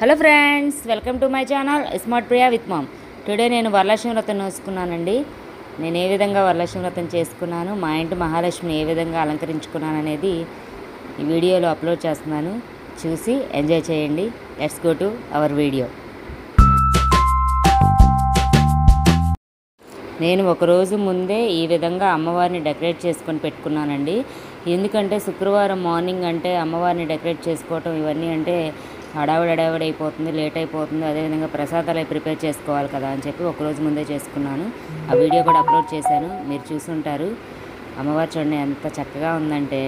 Hello friends, welcome to my channel smart Priya with ma'am. Today నేను వరలక్ష్మి వ్రతం చేసుకున్నానండి. నేను ఏ విధంగా వరలక్ష్మి వ్రతం చేసుకున్నాను, మా ఇంటి మహాలక్ష్మిని ఏ విధంగా అలంకరించుకున్నాను అనేది ఈ వీడియోలో అప్లోడ్ చేస్తున్నాను. చూసి ఎంజాయ్ చేయండి. Let's go to our video. నేను ఒకరోజు ముందే ఈ విధంగా అమ్మవారిని డెకరేట్ చేసుకొని పెట్టుకున్నానండి. ఎందుకంటే శుక్రవారం మార్నింగ్ అంటే అమ్మవారిని డెకరేట్ చేసుకోవటం ఇవన్నీ అంటే హడావిడి అయిపోతుంది, లేట్ అయిపోతుంది. అదేవిధంగా ప్రసాదాలు ప్రిపేర్ చేసుకోవాలి కదా అని చెప్పి ఒకరోజు ముందే చేసుకున్నాను. ఆ వీడియో కూడా అప్లోడ్ చేశాను, మీరు చూసుంటారు. అమ్మవారి చూడండి ఎంత చక్కగా ఉందంటే,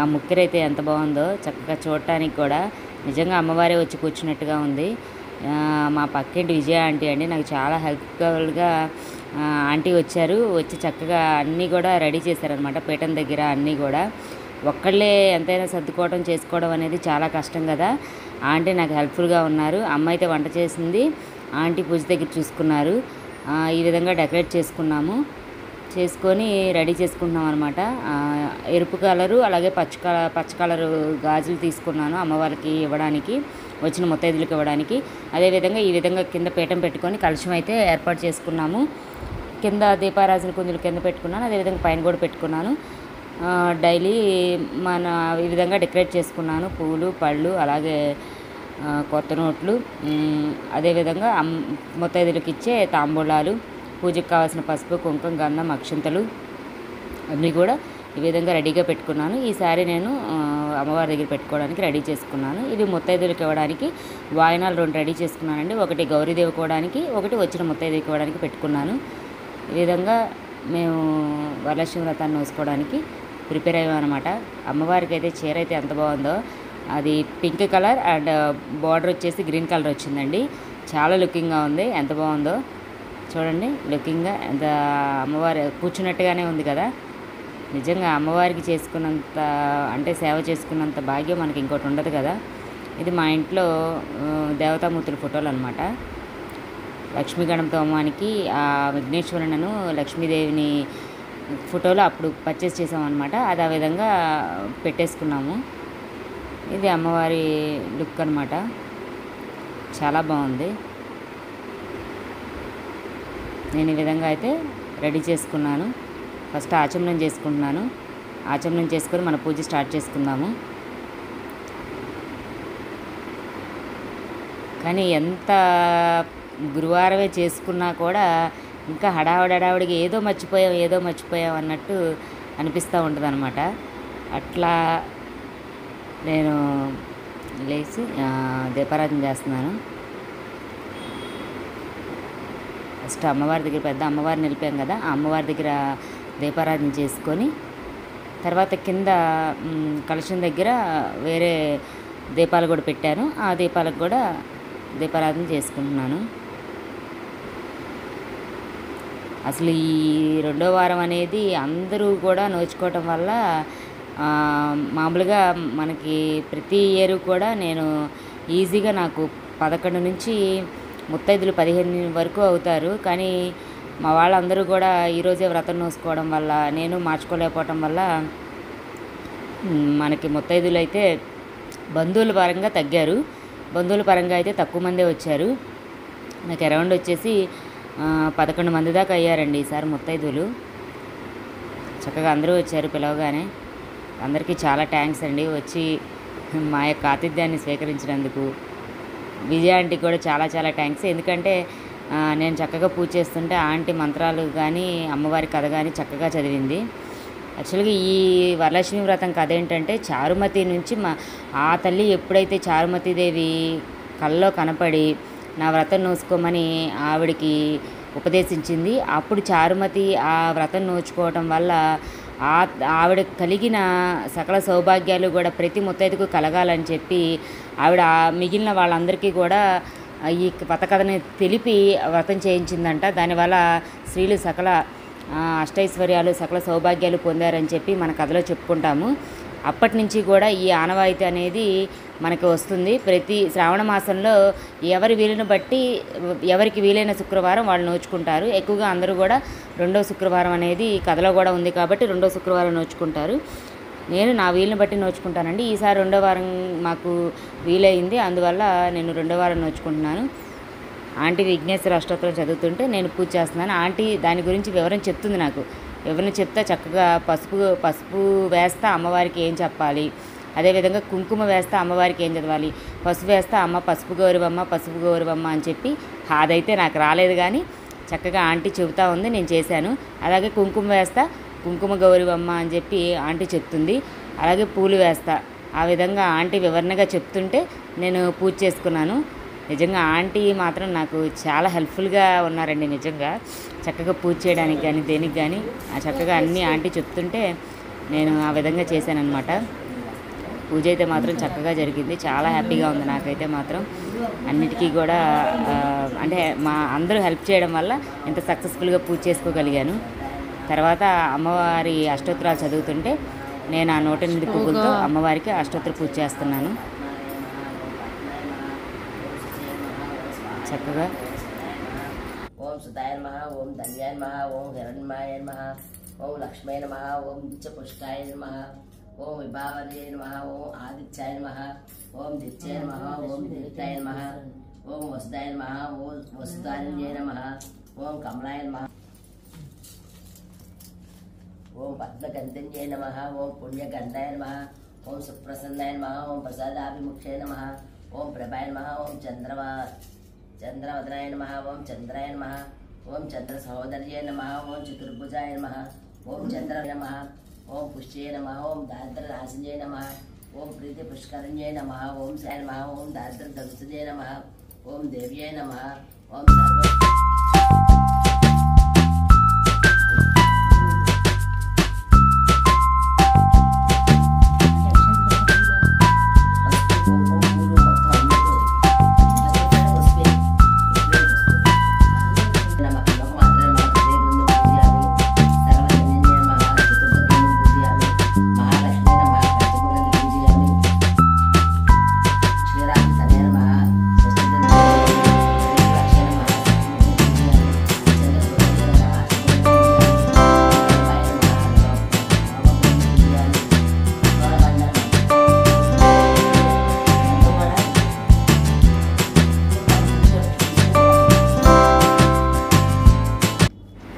ఆ ముక్కెరైతే ఎంత బాగుందో, చక్కగా చూడటానికి కూడా నిజంగా అమ్మవారే వచ్చి కూర్చున్నట్టుగా ఉంది. మా పక్కింటి విజయ ఆంటీ అండి, నాకు చాలా హెల్ప్ఫుల్గా ఆంటీ వచ్చారు. వచ్చి చక్కగా అన్నీ కూడా రెడీ చేశారనమాట. పీఠం దగ్గర అన్నీ కూడా ఒక్కళ్ళే ఎంతైనా సర్దుకోవడం చేసుకోవడం అనేది చాలా కష్టం కదా. ఆంటీ నాకు హెల్ప్ఫుల్గా ఉన్నారు. అమ్మ అయితే వంట చేసింది, ఆంటీ పూజ దగ్గర చూసుకున్నారు. ఈ విధంగా డెకరేట్ చేసుకొని రెడీ చేసుకుంటున్నాం అనమాట. ఎరుపు కలరు అలాగే పచ్చ కలరు గాజులు తీసుకున్నాను అమ్మవారికి ఇవ్వడానికి, వచ్చిన ముత్తైదులకు ఇవ్వడానికి. అదేవిధంగా ఈ విధంగా కింద పీఠం పెట్టుకొని కలశం అయితే ఏర్పాటు చేసుకున్నాము. కింద దీపారాజన కుందులు కింద పెట్టుకున్నాను, అదేవిధంగా పైన కూడా పెట్టుకున్నాను. డైలీ ఈ విధంగా డెకరేట్ చేసుకున్నాను. పూలు, పళ్ళు, అలాగే కొత్త నోట్లు, అదేవిధంగా ముత్తైదులకు ఇచ్చే తాంబూలాలు, పూజకు కావాల్సిన పసుపు, కుంకుమ, గంధం, అక్షింతలు అన్నీ కూడా ఈ విధంగా రెడీగా పెట్టుకున్నాను. ఈసారి నేను అమ్మవారి దగ్గర పెట్టుకోవడానికి రెడీ చేసుకున్నాను. ఇది ముత్తైదులకు ఇవ్వడానికి వాయినాలు 2 రెడీ చేసుకున్నానండి. ఒకటి గౌరీదేవి ఇవ్వడానికి, ఒకటి వచ్చిన ముత్తైదుకి ఇవ్వడానికి పెట్టుకున్నాను. ఈ విధంగా మేము వరలక్ష్మి వ్రతాన్ని వేసుకోవడానికి ప్రిపేర్ అయ్యామన్నమాట. అమ్మవారికి అయితే చీర అయితే ఎంత బాగుందో, అది పింక్ కలర్ అండ్ బార్డర్ వచ్చేసి గ్రీన్ కలర్ వచ్చిందండి. చాలా లుకింగ్గా ఉంది, ఎంత బాగుందో చూడండి. లుకింగ్గా ఎంత అమ్మవారి కూర్చున్నట్టుగానే ఉంది కదా. నిజంగా అమ్మవారికి చేసుకున్నంత అంటే సేవ చేసుకున్నంత భాగ్యం మనకి ఇంకోటి ఉండదు కదా. ఇది మా ఇంట్లో దేవతామూర్తుల ఫోటోలు అనమాట. లక్ష్మీ గణపతి హోమానికి ఆ విఘ్నేశ్వరులను లక్ష్మీదేవిని ఫోటోలు అప్పుడు పర్చేస్ చేసామన్నమాట. అది ఆ విధంగా పెట్టేసుకున్నాము. ఇది అమ్మవారి లుక్ అనమాట, చాలా బాగుంది. నేను ఈ విధంగా అయితే రెడీ చేసుకున్నాను. ఫస్ట్ ఆచమనం చేసుకుంటున్నాను. ఆచమనం చేసుకొని మన పూజ స్టార్ట్ చేసుకుందాము. కానీ ఎంత గురువారమే చేసుకున్నా కూడా ఇంకా హడావిడిగా ఏదో మర్చిపోయాం అన్నట్టు అనిపిస్తూ ఉంటుంది అనమాట. అట్లా నేను లేచి దీపారాధన చేస్తున్నాను. ఫస్ట్ అమ్మవారి దగ్గర పెద్ద అమ్మవారిని నిలిపాం కదా, ఆ అమ్మవారి దగ్గర దీపారాధన చేసుకొని తర్వాత కింద కలశం దగ్గర వేరే దీపాలు కూడా పెట్టాను. ఆ దీపాలకు కూడా దీపారాధన చేసుకుంటున్నాను. అసలు ఈ 2వ వారం అనేది అందరూ కూడా నోచుకోవటం వల్ల మామూలుగా మనకి ప్రతి ఇయర్ కూడా నేను ఈజీగా నాకు 11 నుంచి ముత్తైదులు 15 వరకు అవుతారు. కానీ మా వాళ్ళందరూ కూడా ఈరోజే వ్రతం నోసుకోవడం వల్ల, నేను మార్చుకోలేకపోవటం వల్ల మనకి ముత్తైదులు అయితే బంధువుల పరంగా తగ్గారు. బంధువుల పరంగా అయితే తక్కువ మందే వచ్చారు. నాకు అరౌండ్ వచ్చేసి 11 మంది దాకా అయ్యారండి ఈసారి ముత్తైదులు. చక్కగా అందరూ వచ్చారు పిలవగానే. అందరికీ చాలా థ్యాంక్స్ అండి వచ్చి మా యొక్క ఆతిథ్యాన్ని స్వీకరించినందుకు. విజయ ఆంటీకి కూడా చాలా థ్యాంక్స్. ఎందుకంటే నేను చక్కగా పూజ చేస్తుంటే ఆంటీ మంత్రాలు కానీ అమ్మవారి కథ కానీ చక్కగా చదివింది. యాక్చువల్గా ఈ వరలక్ష్మి వ్రతం కథ ఏంటంటే, చారుమతి నుంచి ఆ తల్లి ఎప్పుడైతే చారుమతీదేవి కల్లో కనపడి నా వ్రతం నోచుకోమని ఆవిడికి ఉపదేశించింది, అప్పుడు చారుమతి ఆ వ్రతం నోచుకోవటం వల్ల ఆవిడ కలిగిన సకల సౌభాగ్యాలు కూడా ప్రతి ముత్తైదుకు కలగాలని చెప్పి ఆవిడ మిగిలిన వాళ్ళందరికీ కూడా ఈ కథని తెలిపి వ్రతం చేయించిందంట. దానివల్ల స్త్రీలు సకల అష్టైశ్వర్యాలు, సకల సౌభాగ్యాలు పొందారని చెప్పి మన కథలో చెప్పుకుంటాము. అప్పటి నుంచి కూడా ఈ ఆనవాయితీ అనేది మనకి వస్తుంది. ప్రతి శ్రావణ మాసంలో ఎవరికి వీలైన శుక్రవారం వాళ్ళు నోచుకుంటారు. ఎక్కువగా అందరూ కూడా 2వ శుక్రవారం అనేది కథలో కూడా ఉంది కాబట్టి 2వ శుక్రవారం నోచుకుంటారు. నేను నా వీలుని బట్టి నోచుకుంటానండి. ఈసారి 2వ వారం మాకు వీలైంది, అందువల్ల నేను 2వ వారం నోచుకుంటున్నాను. ఆంటీ విఘ్నేశ్వర అష్టోత్తరం చదువుతుంటే నేను పూజ చేస్తున్నాను. ఆంటీ దాని గురించి వివరం చెప్తుంది నాకు. వివరణ చెప్తా చక్కగా పసుపు వేస్తా అమ్మవారికి ఏం చెప్పాలి, అదేవిధంగా కుంకుమ వేస్తా అమ్మవారికి ఏం చదవాలి, పసుపు వేస్తా అమ్మ పసుపు గౌరవమ్మ అని చెప్పి అదైతే నాకు రాలేదు, కానీ చక్కగా ఆంటీ చెబుతూ ఉంది, నేను చేశాను. అలాగే కుంకుమ వేస్తా కుంకుమ గౌరవమ్మ అని చెప్పి ఆంటీ చెప్తుంది. అలాగే పూలు వేస్తా, ఆ విధంగా ఆంటీ వివరణగా చెప్తుంటే నేను పూజ చేసుకున్నాను. నిజంగా ఆంటీ మాత్రం నాకు చాలా హెల్ప్ఫుల్గా ఉన్నారండి. నిజంగా చక్కగా పూజ చేయడానికి కానీ దేనికి కానీ చక్కగా అన్నీ ఆంటీ చెప్తుంటే నేను ఆ విధంగా చేశానన్నమాట. పూజ అయితే మాత్రం చక్కగా జరిగింది, చాలా హ్యాపీగా ఉంది నాకైతే మాత్రం. అన్నిటికీ కూడా అంటే మా అందరూ హెల్ప్ చేయడం వల్ల ఇంత సక్సెస్ఫుల్గా పూజ చేసుకోగలిగాను. తర్వాత అమ్మవారి అష్టోత్తరాలు చదువుతుంటే నేను ఆ 108 పువ్వులతో అమ్మవారికి అష్టోత్తర పూజ చేస్తున్నాను చక్కగా. ఓం సుధాయ నమః, ఓం ధన్యాయ నమః, ఓం హిరణ్మయాయ నమః, ఓం లక్ష్మీ నమః, ఓం నిత్యపుష్టాయ నమః, ఓం విభావదే నమః, ఓం ఆదిత్యాయ నమః, ఓం దిత్యాయ నమః, ఓం దీప్తాయ నమః, ఓం వసుదాయ నమః, ఓం వసుదాన్యే నమః, ఓం కమలాయ నమః, ఓం పద్మగంధన్యే నమః, ఓం పుణ్యగంధాయ నమః, ఓం సుప్రసన్నాయ నమః, ఓం ప్రసాదాభిముఖ్యే నమః, ఓం ప్రభాయ నమః, ఓం చంద్రవదనాయ నమః, ఓం చంద్రాయ నమః, ఓం చంద్ర సహోదర్యే నమః, ఓం చతుర్భుజాయ నమః, ఓం చంద్రాయ నమః, ఓం పుష్యే నమః, ఓం దారిద్ర్యనాశిన్యే నమః, ఓం ప్రీతి పుష్కరణ్యే నమః, ఓం సాయ నమః, ఓం దారిద్ర్యదంశజే నమః, ఓం దేవ్యే నమః, ఓం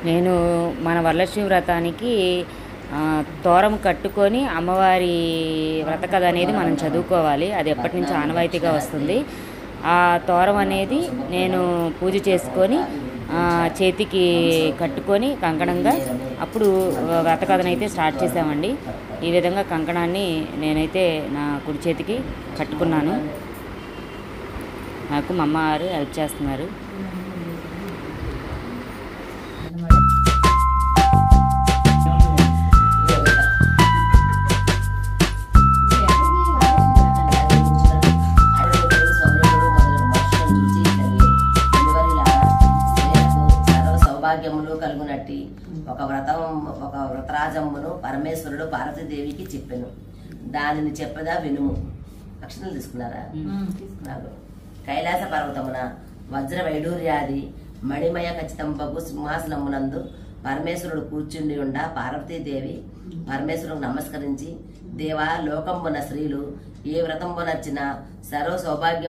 నేను మన వరలక్ష్మి వ్రతానికి తోరం కట్టుకొని అమ్మవారి వ్రత కథ అనేది మనం చదువుకోవాలి. అది ఎప్పటి నుంచి ఆనవాయితీగా వస్తుంది. ఆ తోరం అనేది నేను పూజ చేసుకొని చేతికి కట్టుకొని కంకణంగా అప్పుడు వ్రత కథను అయితే స్టార్ట్ చేసామండి. ఈ విధంగా కంకణాన్ని నేనైతే నా కుడి చేతికి కట్టుకున్నాను. నాకు మా అమ్మవారు హెల్ప్ చేస్తున్నారు. సౌభాగ్యములు కలుగునట్టి ఒక వ్రతరాజమ్మును పరమేశ్వరుడు పార్వతీదేవికి చెప్పెను. దానిని చెప్పదా వినుము. అక్షరాలు తీసుకున్నారా? నాకు కైలాస పర్వతమున వజ్ర వైడూర్యాది మణిమయ ఖచ్చితంబగు సింహాసనమునందు పరమేశ్వరుడు కూర్చుండి ఉండ పార్వతీదేవి పరమేశ్వరుడు నమస్కరించి, దేవా, లోకంబున స్త్రీలు ఏ వ్రతంబునచ్చిన సర్వ సౌభాగ్యం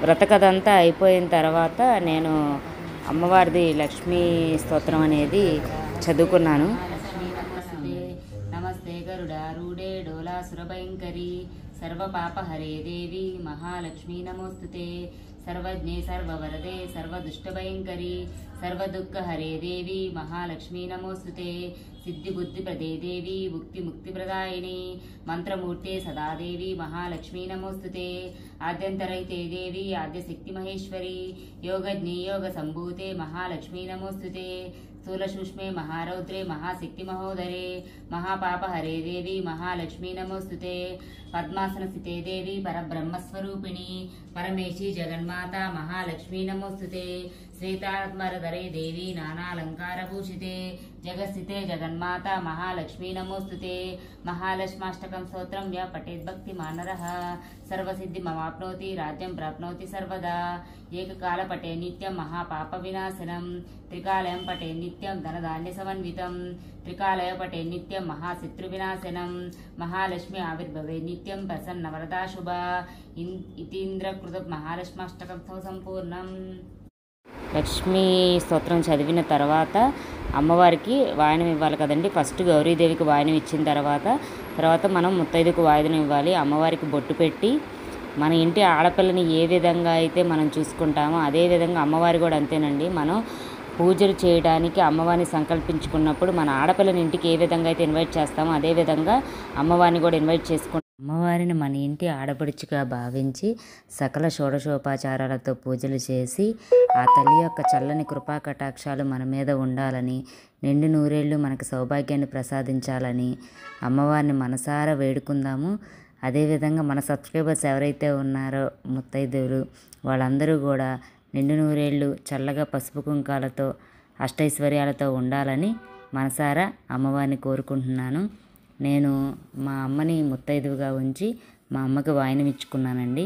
వ్రతకథంతా అయిపోయిన తర్వాత నేను అమ్మవారిది లక్ష్మీ స్తోత్రం అనేది చదువుకున్నాను. నమస్తే గరుడారూఢే డోలాసురభయంకరి సర్వపాపహరే దేవి మహాలక్ష్మీ నమోస్తుతే సర్వజ్ఞే సర్వవరదే సర్వదుష్టభయంకరి సర్వదుఃఖహరే దేవి మహాలక్ష్మీ నమోస్తుతే సిద్ధిబుద్ధిప్రదే దేవి ముక్తిముక్తిప్రదాయిని మంత్రమూర్తే సదాదేవి మహాలక్ష్మీ నమోస్తుతే ఆద్యంతరైతే దేవి ఆద్యశక్తి మహేశ్వరి యోగజ్ఞే యోగ సంభూతే మహాలక్ష్మీ నమోస్తుతే స్థూలసూక్ష్మే మహారౌద్రే మహాశక్తి మహోదరే మహాపాపహరే దేవి మహాలక్ష్మీ నమోస్తుతే పద్మాసన స్థితే దేవి పరబ్రహ్మస్వరూపిణి పరమేశి జగన్మాత మహాలక్ష్మీ నమోస్తుతే శ్వేతాత్మరధరే దేవి నానాలంకారభూషితే జగస్థితే జగన్మాత మహాలక్ష్మీ నమోస్తుతే మహాలక్ష్మాష్టకం స్తోత్రం యః పఠేత్ భక్తిమానరః సర్వసిద్ధిమవాప్నోతి రాజ్యం ప్రాప్నోతి సర్వదా ఏకకాల పఠే నిత్యం మహాపాప వినాశనం త్రికాలయం పఠే నిత్యం ధనధాన్య సమన్వితం త్రికాలయ పఠే నిత్యం మహాశత్రు వినాశనం మహాలక్ష్మి ఆవిర్భవే నిత్యం ప్రసన్నవరదా శుభ ఇతీంద్రకృత మహాలక్ష్మాష్టకంతో సంపూర్ణం. లక్ష్మీ స్తోత్రం చదివిన తర్వాత అమ్మవారికి వాయనం ఇవ్వాలి కదండి. ఫస్ట్ గౌరీదేవికి వాయనం ఇచ్చిన తర్వాత మనం ముత్తైదుకు వాయనం ఇవ్వాలి. అమ్మవారికి బొట్టు పెట్టి మన ఇంటి ఆడపిల్లని ఏ విధంగా అయితే మనం చూసుకుంటామో అదే విధంగా అమ్మవారి కూడా అంతేనండి. మనం పూజలు చేయడానికి అమ్మవారిని సంకల్పించుకున్నప్పుడు మన ఆడపిల్లని ఇంటికి ఏ విధంగా అయితే ఇన్వైట్ చేస్తామో అదే విధంగా అమ్మవారిని కూడా ఇన్వైట్ చేసుకుంటాం. అమ్మవారిని మన ఇంటి ఆడపడుచుగా భావించి సకల షోడశోపచారాలతో పూజలు చేసి ఆ తల్లి యొక్క చల్లని కృపా కటాక్షాలు మన మీద ఉండాలని, నిండు నూరేళ్ళు మనకు సౌభాగ్యాన్ని ప్రసాదించాలని అమ్మవారిని మనసారా వేడుకుందాము. అదేవిధంగా మన సబ్స్క్రైబర్స్ ఎవరైతే ఉన్నారో ముత్తైదువులు వాళ్ళందరూ కూడా నిండు నూరేళ్ళు చల్లగా పసుపు కుంకాలతో అష్టైశ్వర్యాలతో ఉండాలని మనసారా అమ్మవారిని కోరుకుంటున్నాను. నేను మా అమ్మని ముత్తైదువుగా ఉంచి మా అమ్మకి వాయనం ఇచ్చుకున్నానండి.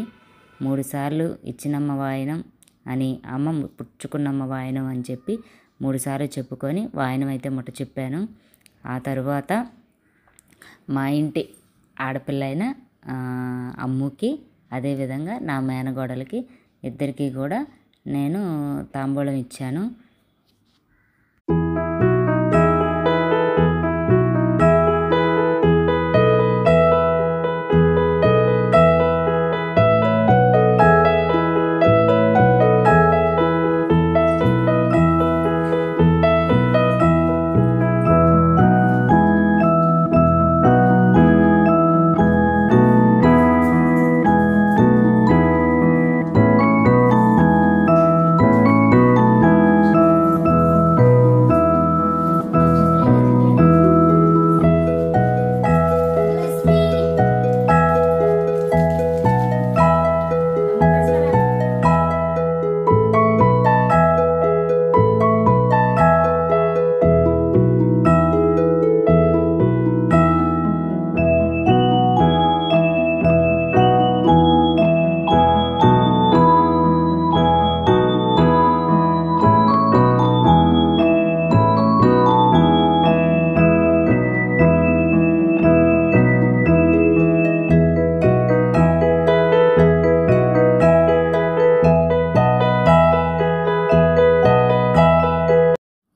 3 సార్లు ఇచ్చినమ్మ వాయనం అని, అమ్మ పుచ్చుకున్నమ్మ వాయనం అని చెప్పి 3 సార్లు చెప్పుకొని వాయనం అయితే ముట్ట చెప్పాను. ఆ తర్వాత మా ఇంటి ఆడపిల్ల అయిన అమ్ముకి అదేవిధంగా నా మేనగోడలకి ఇద్దరికీ కూడా నేను తాంబూలం ఇచ్చాను.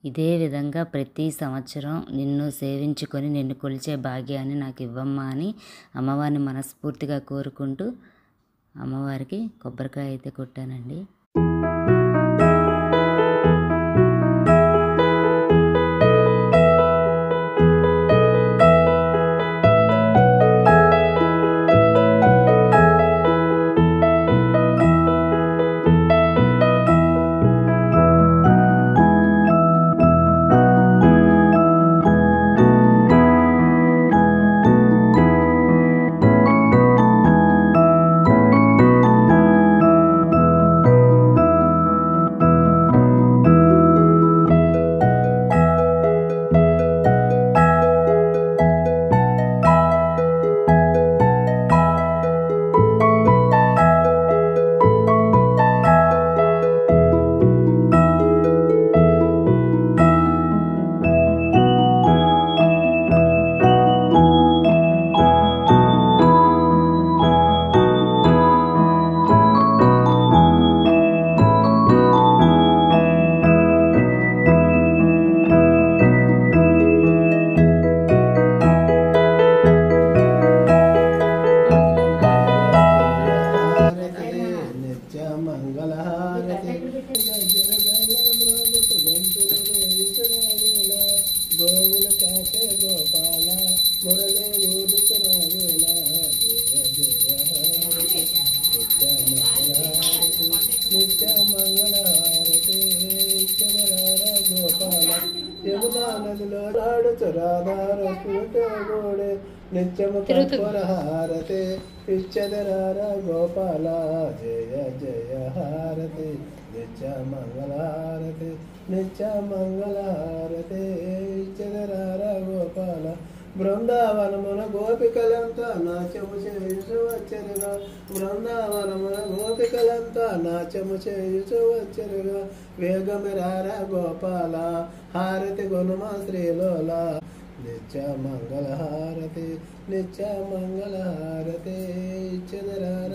ఇదే విధంగా ప్రతి సంవత్సరం నిన్ను సేవించుకొని నిన్ను కొలిచే భాగ్యాన్ని నాకు ఇవ్వమ్మా అని అమ్మవారిని మనస్ఫూర్తిగా కోరుకుంటూ అమ్మవారికి కొబ్బరికాయ అయితే కొట్టానండి. యమునా నదిలో నాడుచు రాధారకృష్ణ గోడే నిత్యము కర్పూర హారతి ఇచ్చదరార గోపాల జయ జయ హారతి నిత్య మంగళ హారతి నిత్య మంగళ హారతి ఇచ్చదరార గోపాల బృందావనమున గోపికలంతా నాట్యము చేయుచు వచ్చరుగా బృందావనమున గోపికలంతా నాట్యము చేయుచు వచ్చరుగా వేగమిరార గోపాల హారతి గుణమా శ్రీలోల నిత్య మంగళ హారతి నిత్య మంగళ హారతి ఇచ్చదరార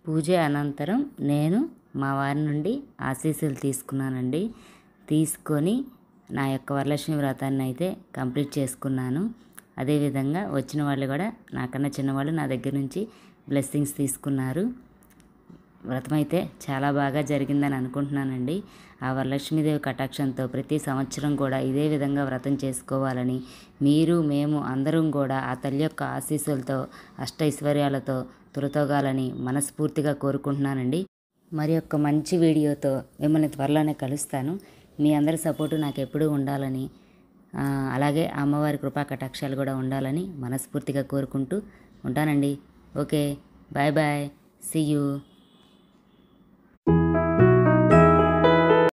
పూజ అనంతరం నేను మా వారి నుండి ఆశీస్సులు తీసుకున్నానండి. తీసుకొని నా యొక్క వరలక్ష్మి వ్రతాన్ని అయితే కంప్లీట్ చేసుకున్నాను. అదేవిధంగా వచ్చిన వాళ్ళు కూడా నాకన్నా చిన్నవాళ్ళు నా దగ్గర నుంచి బ్లెస్సింగ్స్ తీసుకున్నారు. వ్రతం అయితే చాలా బాగా జరిగిందని అనుకుంటున్నానండి. ఆ వరలక్ష్మీదేవి కటాక్షంతో ప్రతి సంవత్సరం కూడా ఇదే విధంగా వ్రతం చేసుకోవాలని మీరు మేము అందరం కూడా ఆ తల్లి యొక్క ఆశీస్సులతో అష్టైశ్వర్యాలతో తులతోగాలని మనస్ఫూర్తిగా కోరుకుంటున్నానండి. మరి యొక్క మంచి వీడియోతో మిమ్మల్ని త్వరలోనే కలుస్తాను. మీ అందరి సపోర్టు నాకు ఎప్పుడూ ఉండాలని అలాగే అమ్మవారి కృపా కటాక్షాలు కూడా ఉండాలని మనస్ఫూర్తిగా కోరుకుంటూ ఉంటానండి. Okay, bye bye, see you.